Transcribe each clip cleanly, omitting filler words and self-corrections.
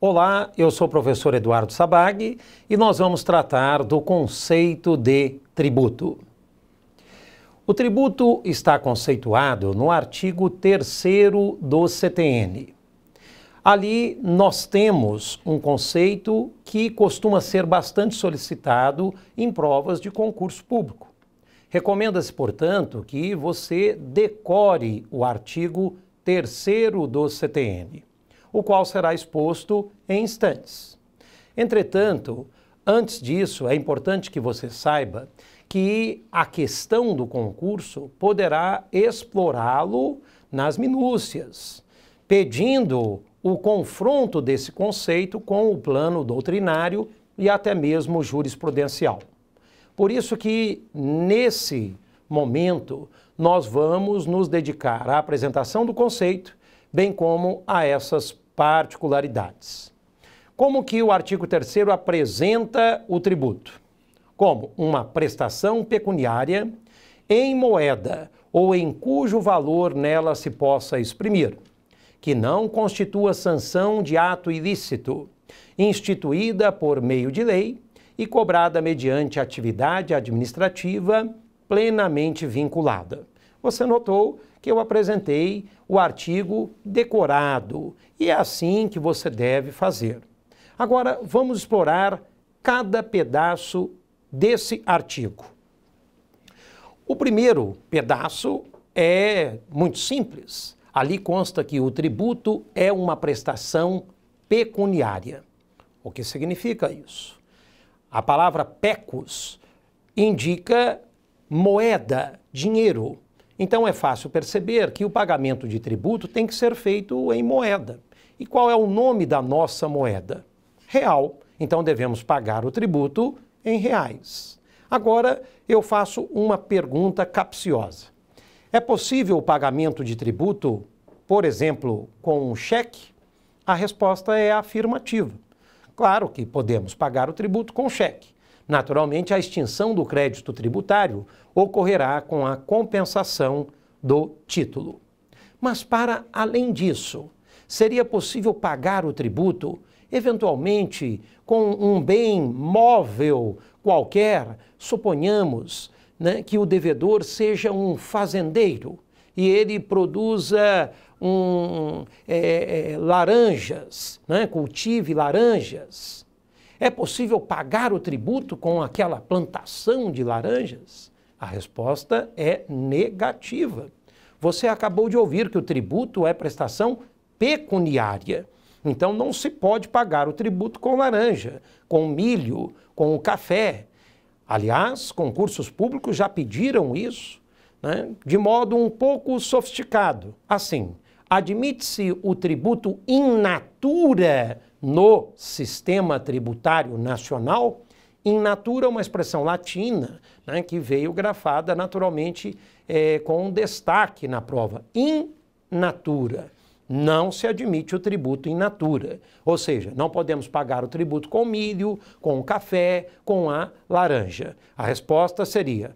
Olá, eu sou o professor Eduardo Sabag e nós vamos tratar do conceito de tributo. O tributo está conceituado no artigo 3º do CTN. Ali nós temos um conceito que costuma ser bastante solicitado em provas de concurso público. Recomenda-se, portanto, que você decore o artigo 3º do CTN, o qual será exposto em instantes. Entretanto, antes disso, é importante que você saiba que a questão do concurso poderá explorá-lo nas minúcias, pedindo o confronto desse conceito com o plano doutrinário e até mesmo jurisprudencial. Por isso que, nesse momento, nós vamos nos dedicar à apresentação do conceito, bem como a essas particularidades. Como que o artigo 3º apresenta o tributo? Como uma prestação pecuniária em moeda ou em cujo valor nela se possa exprimir, que não constitua sanção de ato ilícito, instituída por meio de lei e cobrada mediante atividade administrativa plenamente vinculada. Você notou que eu apresentei o artigo decorado e é assim que você deve fazer. Agora, vamos explorar cada pedaço desse artigo. O primeiro pedaço é muito simples. Ali consta que o tributo é uma prestação pecuniária. O que significa isso? A palavra pecus indica moeda, dinheiro. Então é fácil perceber que o pagamento de tributo tem que ser feito em moeda. E qual é o nome da nossa moeda? Real. Então devemos pagar o tributo em reais. Agora eu faço uma pergunta capciosa. É possível o pagamento de tributo, por exemplo, com um cheque? A resposta é afirmativa. Claro que podemos pagar o tributo com cheque. Naturalmente, a extinção do crédito tributário ocorrerá com a compensação do título. Mas, para além disso, seria possível pagar o tributo, eventualmente, com um bem móvel qualquer? Suponhamos, né, que o devedor seja um fazendeiro e ele produza laranjas, né, cultive laranjas. É possível pagar o tributo com aquela plantação de laranjas? A resposta é negativa. Você acabou de ouvir que o tributo é prestação pecuniária. Então não se pode pagar o tributo com laranja, com milho, com café. Aliás, concursos públicos já pediram isso, né, de modo um pouco sofisticado. Assim, admite-se o tributo in natura no sistema tributário nacional. In natura é uma expressão latina, né, que veio grafada naturalmente com destaque na prova. In natura. Não se admite o tributo in natura. Ou seja, não podemos pagar o tributo com milho, com o café, com a laranja. A resposta seria,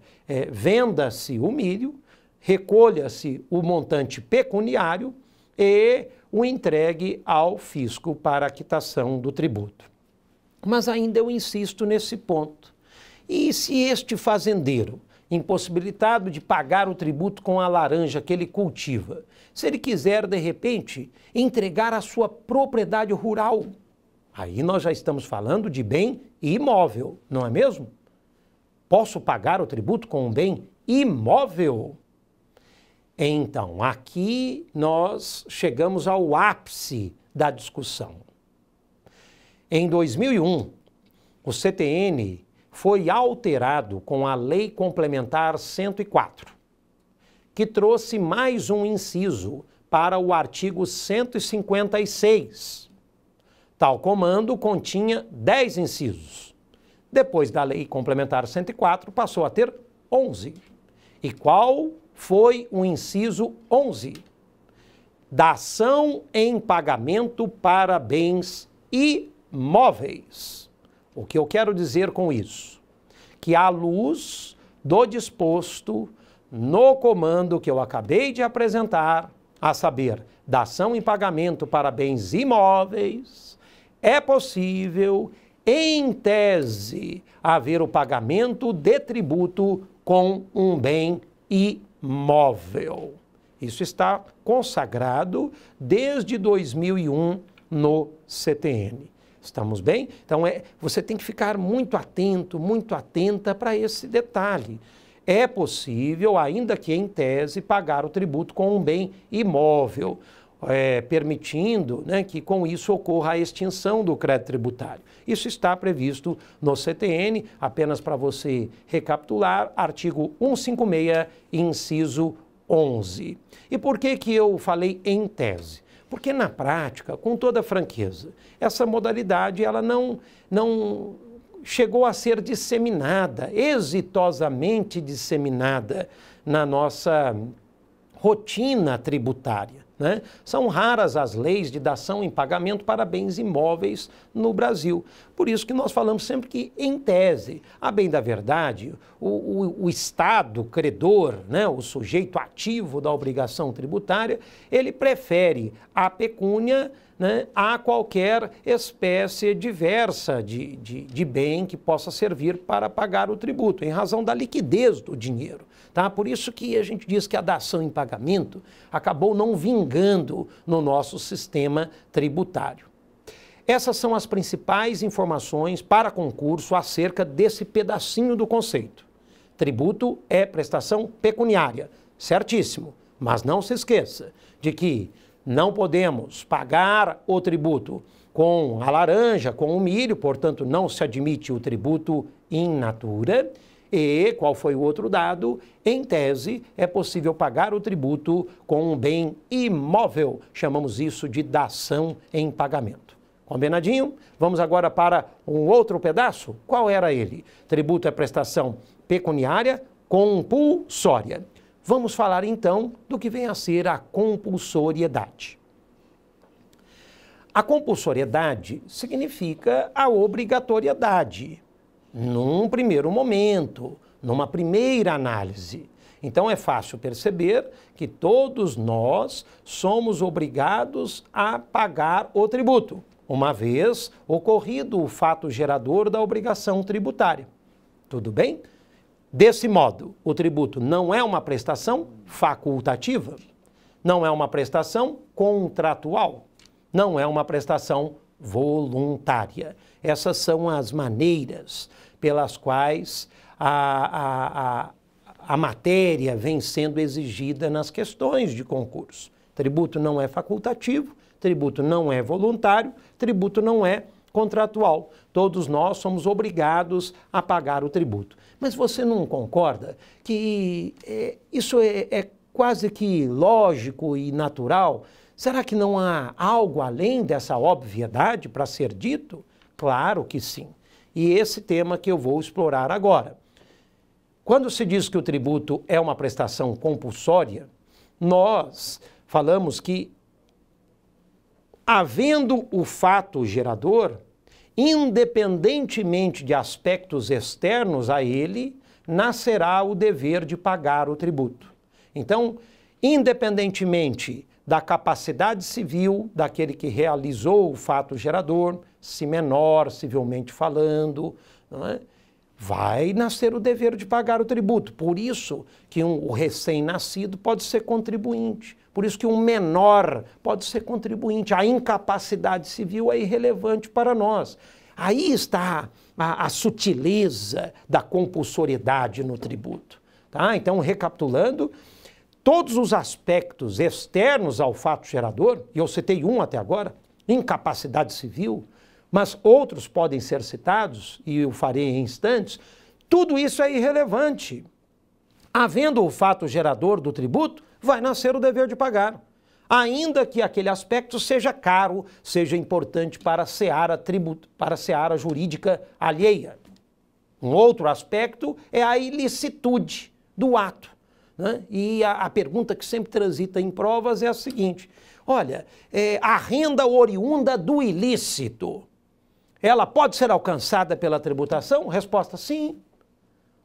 venda-se o milho, recolha-se o montante pecuniário e o entregue ao fisco para a quitação do tributo. Mas ainda eu insisto nesse ponto. E se este fazendeiro, impossibilitado de pagar o tributo com a laranja que ele cultiva, se ele quiser, de repente, entregar a sua propriedade rural, aí nós já estamos falando de bem imóvel, não é mesmo? Posso pagar o tributo com um bem imóvel? Então, aqui nós chegamos ao ápice da discussão. Em 2001, o CTN foi alterado com a Lei Complementar 104, que trouxe mais um inciso para o artigo 156. Tal comando continha 10 incisos. Depois da Lei Complementar 104, passou a ter 11. E qual foi o inciso 11? Dação em pagamento para bens imóveis. O que eu quero dizer com isso? Que à luz do disposto no comando que eu acabei de apresentar, a saber, dação em pagamento para bens imóveis, é possível, em tese, haver o pagamento de tributo com um bem imóvel. Isso está consagrado desde 2001 no CTN. Estamos bem? Então, você tem que ficar muito atento, muito atenta para esse detalhe. É possível, ainda que em tese, pagar o tributo com um bem imóvel, permitindo, né, que com isso ocorra a extinção do crédito tributário. Isso está previsto no CTN, apenas para você recapitular, artigo 156, inciso 11. E por que eu falei em tese? Porque na prática, com toda franqueza, essa modalidade ela não chegou a ser disseminada, exitosamente disseminada na nossa rotina tributária, né? São raras as leis de dação em pagamento para bens imóveis no Brasil. Por isso que nós falamos sempre que, em tese, a bem da verdade, o Estado credor, né, o sujeito ativo da obrigação tributária, ele prefere a pecúnia, né, a qualquer espécie diversa de bem que possa servir para pagar o tributo, em razão da liquidez do dinheiro. Tá? Por isso que a gente diz que a dação em pagamento acabou não vingando no nosso sistema tributário. Essas são as principais informações para concurso acerca desse pedacinho do conceito. Tributo é prestação pecuniária, certíssimo, mas não se esqueça de que não podemos pagar o tributo com a laranja, com o milho, portanto não se admite o tributo in natura. E, qual foi o outro dado? Em tese, é possível pagar o tributo com um bem imóvel. Chamamos isso de dação em pagamento. Combinadinho? Vamos agora para um outro pedaço? Qual era ele? Tributo é prestação pecuniária compulsória. Vamos falar então do que vem a ser a compulsoriedade. A compulsoriedade significa a obrigatoriedade, num primeiro momento, numa primeira análise. Então é fácil perceber que todos nós somos obrigados a pagar o tributo, uma vez ocorrido o fato gerador da obrigação tributária. Tudo bem? Desse modo, o tributo não é uma prestação facultativa, não é uma prestação contratual, não é uma prestação voluntária. Essas são as maneiras pelas quais a matéria vem sendo exigida nas questões de concurso. Tributo não é facultativo, tributo não é voluntário, tributo não é contratual. Todos nós somos obrigados a pagar o tributo. Mas você não concorda que isso é quase que lógico e natural? Será que não há algo além dessa obviedade para ser dito? Claro que sim. E esse tema que eu vou explorar agora. Quando se diz que o tributo é uma prestação compulsória, nós falamos que, havendo o fato gerador, independentemente de aspectos externos a ele, nascerá o dever de pagar o tributo. Então, independentemente da capacidade civil daquele que realizou o fato gerador, se menor, civilmente falando, não é? Vai nascer o dever de pagar o tributo. Por isso que o recém-nascido pode ser contribuinte. Por isso que um menor pode ser contribuinte. A incapacidade civil é irrelevante para nós. Aí está a sutileza da compulsoriedade no tributo. Tá? Então, recapitulando, todos os aspectos externos ao fato gerador, e eu citei um até agora, incapacidade civil, mas outros podem ser citados, e eu farei em instantes, tudo isso é irrelevante. Havendo o fato gerador do tributo, vai nascer o dever de pagar, ainda que aquele aspecto seja caro, seja importante para a seara jurídica alheia. Um outro aspecto é a ilicitude do ato, né? E a pergunta que sempre transita em provas é a seguinte: olha, a renda oriunda do ilícito, ela pode ser alcançada pela tributação? Resposta: sim.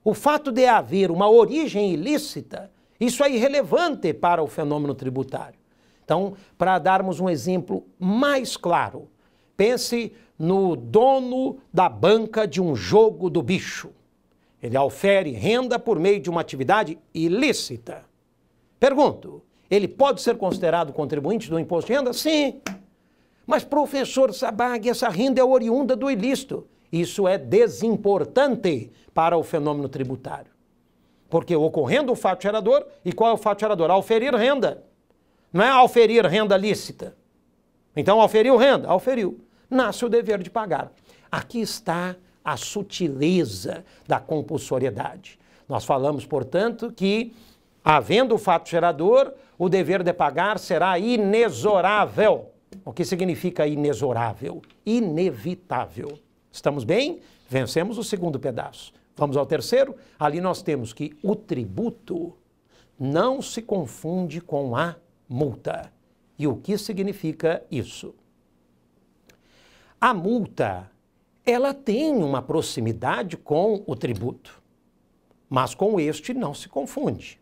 O fato de haver uma origem ilícita, isso é irrelevante para o fenômeno tributário. Então, para darmos um exemplo mais claro, pense no dono da banca de um jogo do bicho. Ele aufere renda por meio de uma atividade ilícita. Pergunto, ele pode ser considerado contribuinte do imposto de renda? Sim. Mas, professor Sabag, essa renda é oriunda do ilícito. Isso é desimportante para o fenômeno tributário. Porque ocorrendo o fato gerador, e qual é o fato gerador? Auferir renda. Não é auferir renda lícita. Então, auferiu renda? Auferiu. Nasce o dever de pagar. Aqui está a sutileza da compulsoriedade. Nós falamos, portanto, que, havendo o fato gerador, o dever de pagar será inexorável. O que significa inexorável? Inevitável. Estamos bem? Vencemos o segundo pedaço. Vamos ao terceiro? Ali nós temos que o tributo não se confunde com a multa. E o que significa isso? A multa, ela tem uma proximidade com o tributo, mas com este não se confunde.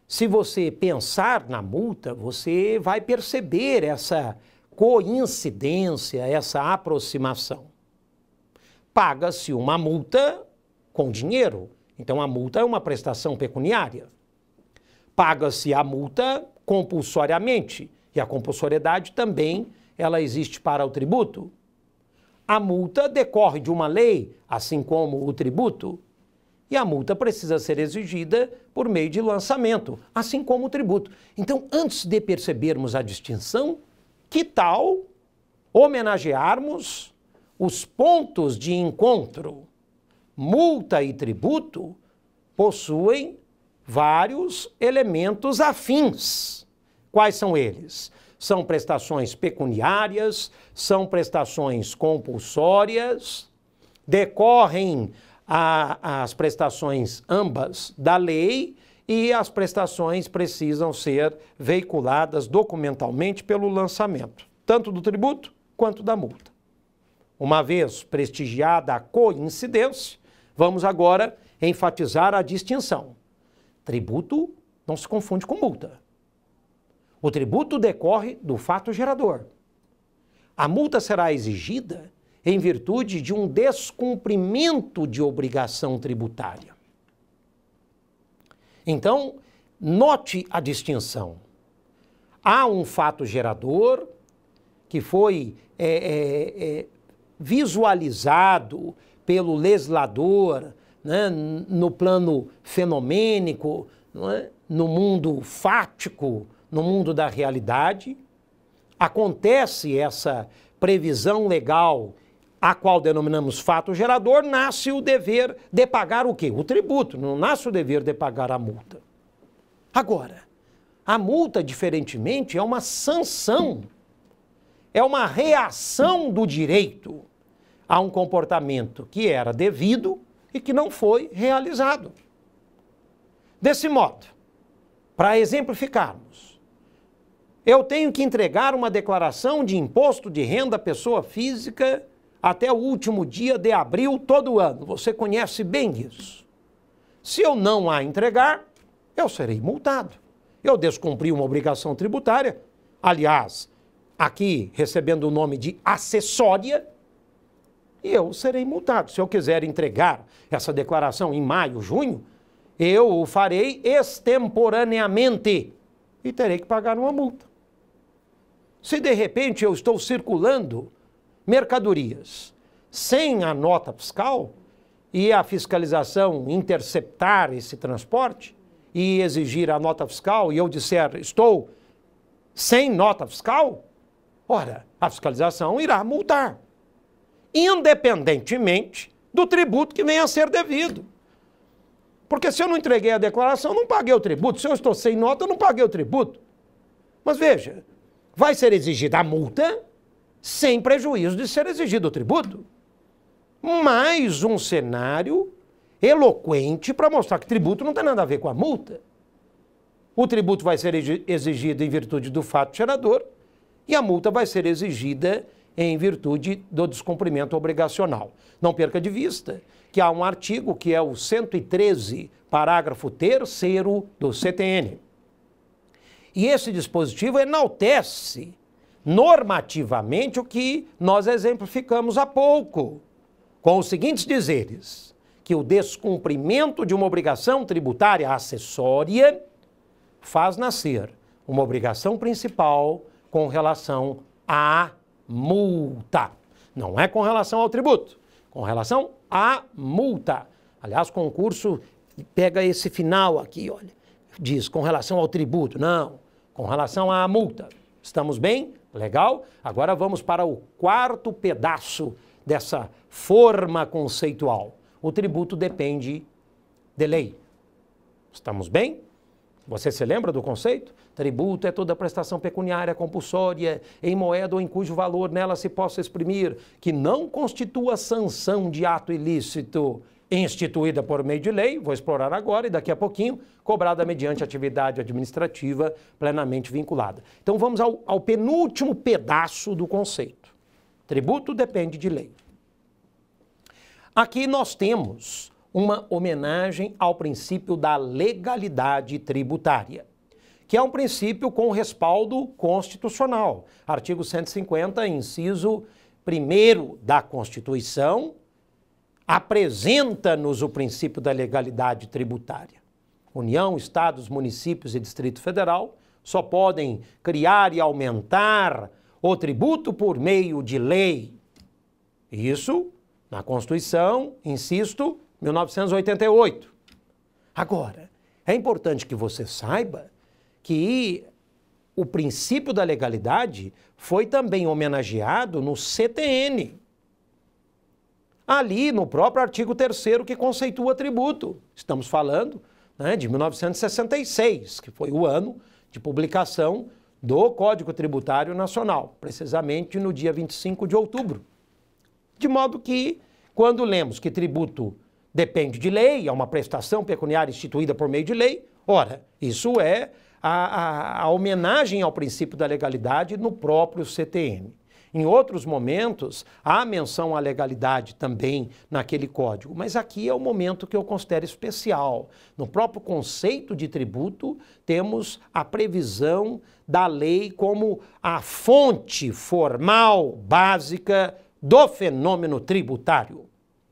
Se você pensar na multa, você vai perceber essa coincidência, essa aproximação. Paga-se uma multa com dinheiro, então a multa é uma prestação pecuniária. Paga-se a multa compulsoriamente, e a compulsoriedade também ela existe para o tributo. A multa decorre de uma lei, assim como o tributo, e a multa precisa ser exigida por meio de lançamento, assim como o tributo. Então, antes de percebermos a distinção, que tal homenagearmos os pontos de encontro? Multa e tributo possuem vários elementos afins. Quais são eles? São prestações pecuniárias, são prestações compulsórias, decorrem as prestações ambas da lei e as prestações precisam ser veiculadas documentalmente pelo lançamento, tanto do tributo quanto da multa. Uma vez prestigiada a coincidência, vamos agora enfatizar a distinção. Tributo não se confunde com multa. O tributo decorre do fato gerador. A multa será exigida em virtude de um descumprimento de obrigação tributária. Então, note a distinção. Há um fato gerador que foi visualizado pelo legislador, né, no plano fenomênico, não é? No mundo fático, no mundo da realidade. Acontece essa previsão legal, a qual denominamos fato gerador, nasce o dever de pagar o quê? O tributo, não nasce o dever de pagar a multa. Agora, a multa, diferentemente, é uma sanção, é uma reação do direito a um comportamento que era devido e que não foi realizado. Desse modo, para exemplificarmos, eu tenho que entregar uma declaração de imposto de renda à pessoa física até o último dia de abril todo ano. Você conhece bem isso. Se eu não a entregar, eu serei multado. Eu descumpri uma obrigação tributária, aliás, aqui recebendo o nome de acessória, e eu serei multado. Se eu quiser entregar essa declaração em maio, junho, eu o farei extemporaneamente e terei que pagar uma multa. Se de repente eu estou circulando mercadorias sem a nota fiscal e a fiscalização interceptar esse transporte e exigir a nota fiscal e eu disser estou sem nota fiscal, ora, a fiscalização irá multar, independentemente do tributo que venha a ser devido. Porque se eu não entreguei a declaração, eu não paguei o tributo. Se eu estou sem nota, eu não paguei o tributo. Mas veja, vai ser exigida a multa sem prejuízo de ser exigido o tributo. Mais um cenário eloquente para mostrar que tributo não tem nada a ver com a multa. O tributo vai ser exigido em virtude do fato gerador e a multa vai ser exigida em virtude do descumprimento obrigacional. Não perca de vista que há um artigo que é o 113, parágrafo 3º do CTN. E esse dispositivo enaltece normativamente o que nós exemplificamos há pouco, com os seguintes dizeres: que o descumprimento de uma obrigação tributária acessória faz nascer uma obrigação principal com relação à multa. Não é com relação ao tributo, com relação à multa. Aliás, o concurso pega esse final aqui, olha, diz com relação ao tributo. Não, com relação à multa. Estamos bem? Legal? Agora vamos para o quarto pedaço dessa forma conceitual. O tributo depende de lei. Estamos bem? Você se lembra do conceito? Tributo é toda prestação pecuniária compulsória em moeda ou em cujo valor nela se possa exprimir, que não constitua sanção de ato ilícito instituída por meio de lei, vou explorar agora e daqui a pouquinho, cobrada mediante atividade administrativa plenamente vinculada. Então vamos ao penúltimo pedaço do conceito. Tributo depende de lei. Aqui nós temos uma homenagem ao princípio da legalidade tributária, que é um princípio com respaldo constitucional. Artigo 150, inciso 1º da Constituição, apresenta-nos o princípio da legalidade tributária. União, Estados, municípios e Distrito Federal só podem criar e aumentar o tributo por meio de lei. Isso na Constituição, insisto, 1988. Agora, é importante que você saiba que o princípio da legalidade foi também homenageado no CTN. Ali no próprio artigo 3º que conceitua tributo. Estamos falando, né, de 1966, que foi o ano de publicação do Código Tributário Nacional, precisamente no dia 25 de outubro. De modo que, quando lemos que tributo depende de lei, é uma prestação pecuniária instituída por meio de lei, ora, isso é a homenagem ao princípio da legalidade no próprio CTN. Em outros momentos, há menção à legalidade também naquele código, mas aqui é o momento que eu considero especial. No próprio conceito de tributo, temos a previsão da lei como a fonte formal, básica do fenômeno tributário.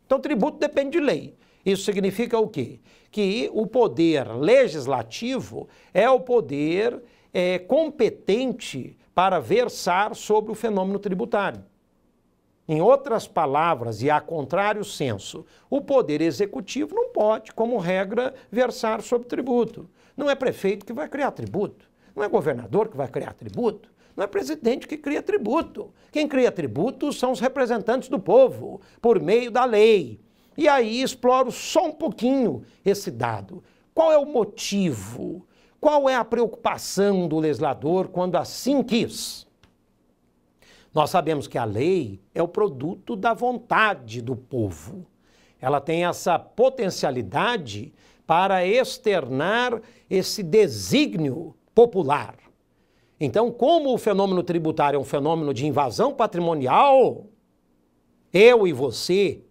Então, tributo depende de lei. Isso significa o quê? Que o poder legislativo é o poder competente para versar sobre o fenômeno tributário. Em outras palavras, e a contrário senso, o poder executivo não pode, como regra, versar sobre tributo. Não é prefeito que vai criar tributo, não é governador que vai criar tributo, não é presidente que cria tributo. Quem cria tributo são os representantes do povo, por meio da lei. E aí exploro só um pouquinho esse dado. Qual é o motivo? Qual é a preocupação do legislador quando assim quis? Nós sabemos que a lei é o produto da vontade do povo. Ela tem essa potencialidade para externar esse desígnio popular. Então, como o fenômeno tributário é um fenômeno de invasão patrimonial, eu e você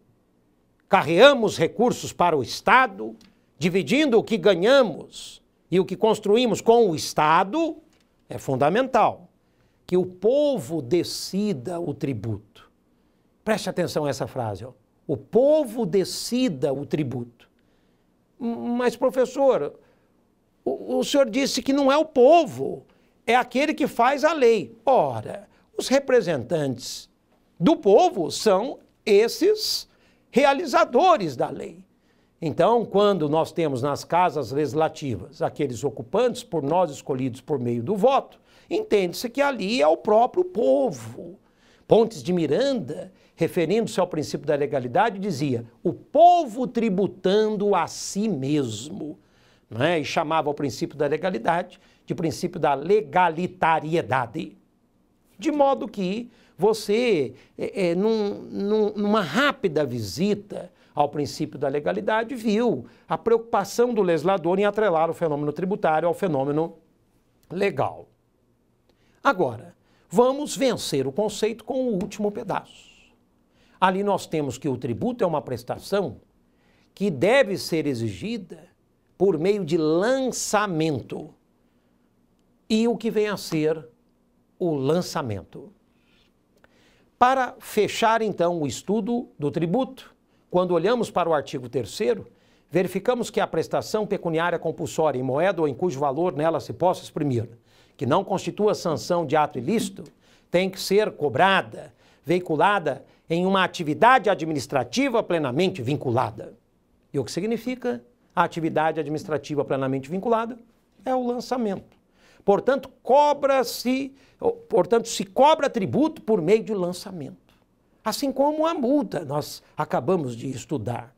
carreamos recursos para o Estado, dividindo o que ganhamos e o que construímos com o Estado, é fundamental que o povo decida o tributo. Preste atenção a essa frase, ó. O povo decida o tributo. Mas, professor, o senhor disse que não é o povo, é aquele que faz a lei. Ora, os representantes do povo são esses realizadores da lei. Então, quando nós temos nas casas legislativas aqueles ocupantes por nós escolhidos por meio do voto, entende-se que ali é o próprio povo. Pontes de Miranda, referindo-se ao princípio da legalidade, dizia o povo tributando a si mesmo, não é? E chamava o princípio da legalidade de princípio da legalitariedade. De modo que você, numa rápida visita ao princípio da legalidade, viu a preocupação do legislador em atrelar o fenômeno tributário ao fenômeno legal. Agora, vamos vencer o conceito com o último pedaço. Ali nós temos que o tributo é uma prestação que deve ser exigida por meio de lançamento. E o que vem a ser o lançamento. Para fechar, então, o estudo do tributo, quando olhamos para o artigo 3º, verificamos que a prestação pecuniária compulsória em moeda ou em cujo valor nela se possa exprimir, que não constitua sanção de ato ilícito, tem que ser cobrada, veiculada em uma atividade administrativa plenamente vinculada. E o que significa a atividade administrativa plenamente vinculada? É o lançamento. Portanto, se cobra tributo por meio de lançamento. Assim como a multa, nós acabamos de estudar.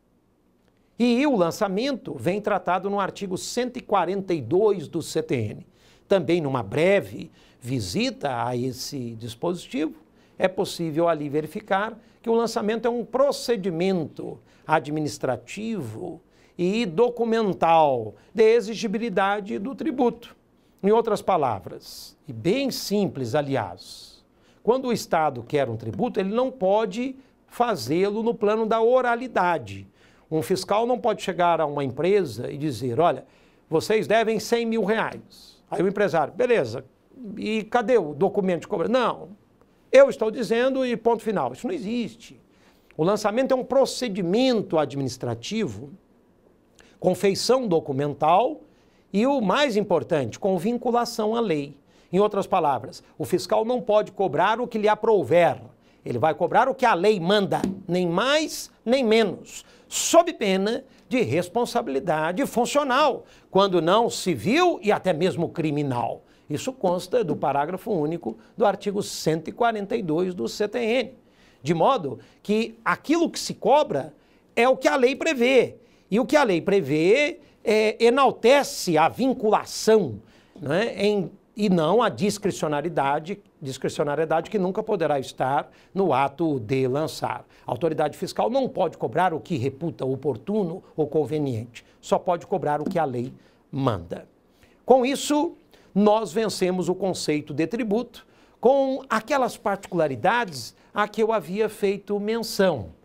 E o lançamento vem tratado no artigo 142 do CTN. Também numa breve visita a esse dispositivo, é possível ali verificar que o lançamento é um procedimento administrativo e documental de exigibilidade do tributo. Em outras palavras, e bem simples, aliás, quando o Estado quer um tributo, ele não pode fazê-lo no plano da oralidade. Um fiscal não pode chegar a uma empresa e dizer, olha, vocês devem R$100 mil. Aí o empresário, beleza, e cadê o documento de cobrança? Não, eu estou dizendo e ponto final. Isso não existe. O lançamento é um procedimento administrativo com feição documental e, o mais importante, com vinculação à lei. Em outras palavras, o fiscal não pode cobrar o que lhe aprouver. Ele vai cobrar o que a lei manda, nem mais nem menos, sob pena de responsabilidade funcional, quando não civil e até mesmo criminal. Isso consta do parágrafo único do artigo 142 do CTN. De modo que aquilo que se cobra é o que a lei prevê. E o que a lei prevê enaltece a vinculação, né, e não a discricionariedade que nunca poderá estar no ato de lançar. A autoridade fiscal não pode cobrar o que reputa oportuno ou conveniente, só pode cobrar o que a lei manda. Com isso, nós vencemos o conceito de tributo com aquelas particularidades a que eu havia feito menção.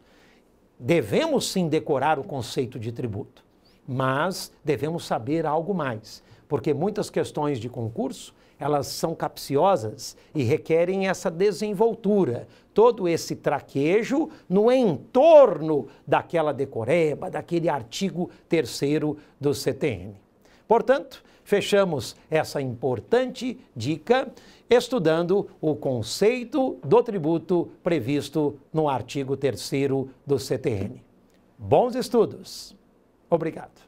Devemos sim decorar o conceito de tributo, mas devemos saber algo mais, porque muitas questões de concurso, elas são capciosas e requerem essa desenvoltura, todo esse traquejo no entorno daquela decoreba, daquele artigo 3º do CTN. Portanto, fechamos essa importante dica estudando o conceito do tributo previsto no artigo 3º do CTN. Bons estudos! Obrigado.